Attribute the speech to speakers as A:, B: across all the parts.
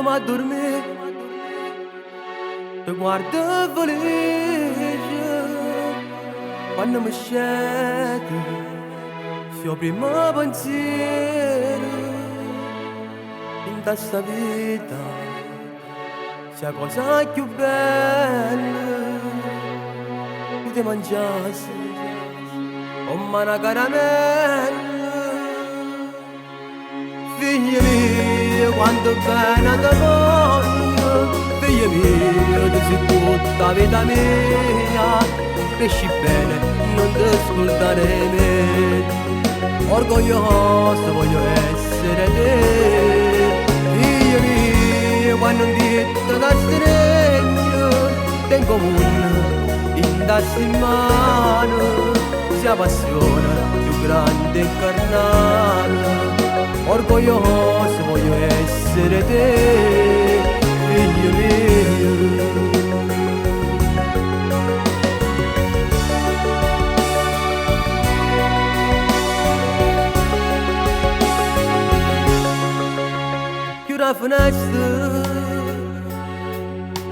A: ma a dormire, ti guardo felice quando mi scende il suo primo pensiero in questa vita sia cosa più bella che ti mangiassi come una caramella. Figlia mia, quanto bene ti voglio, figlia mia, tu sei tutta vita mia, cresci bene, non ti ascoltare me, orgoglioso voglio essere te. Figlia mia, quando un dito da stregno, tengo un in tassi in mano, sia passione più grande incarnata, orgoglioso voglio essere te, figlio mio. Chiudi la finestra,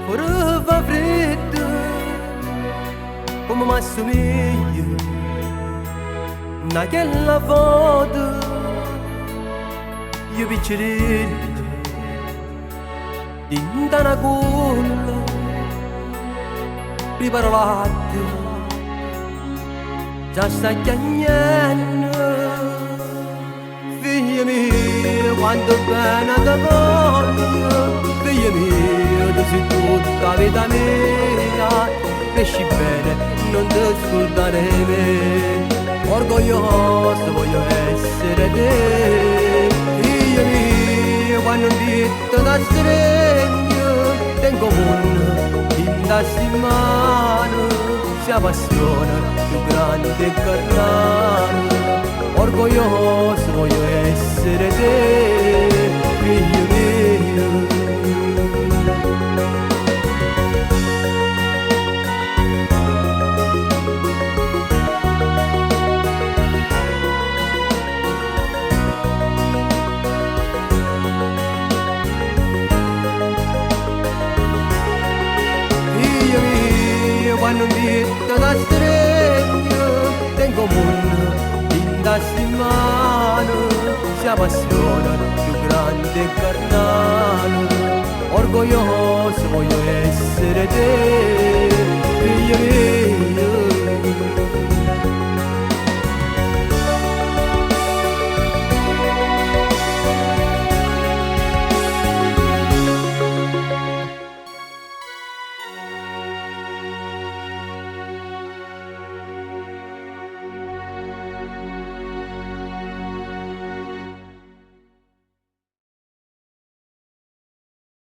A: fuori fa freddo, come mi assomiglia a quella foto. Io piccerino dinta una culla, preparo latte, già sta chiagnendo. Figlia mia, quanto bene ti voglio, figlia mia, tu sei tutta vita mia, cresci bene, non ti scordare me, orgoglioso voglio essere te. Figlia mia, quando un dito da stregno, tengo un in tassi in mano, sia passione più grande e carnale, orgoglioso voglio essere te, figlio mio. Quando un dito da stregno, tengo un in tassi in mano, sia passione più grande e carnale, orgoglioso voglio essere te.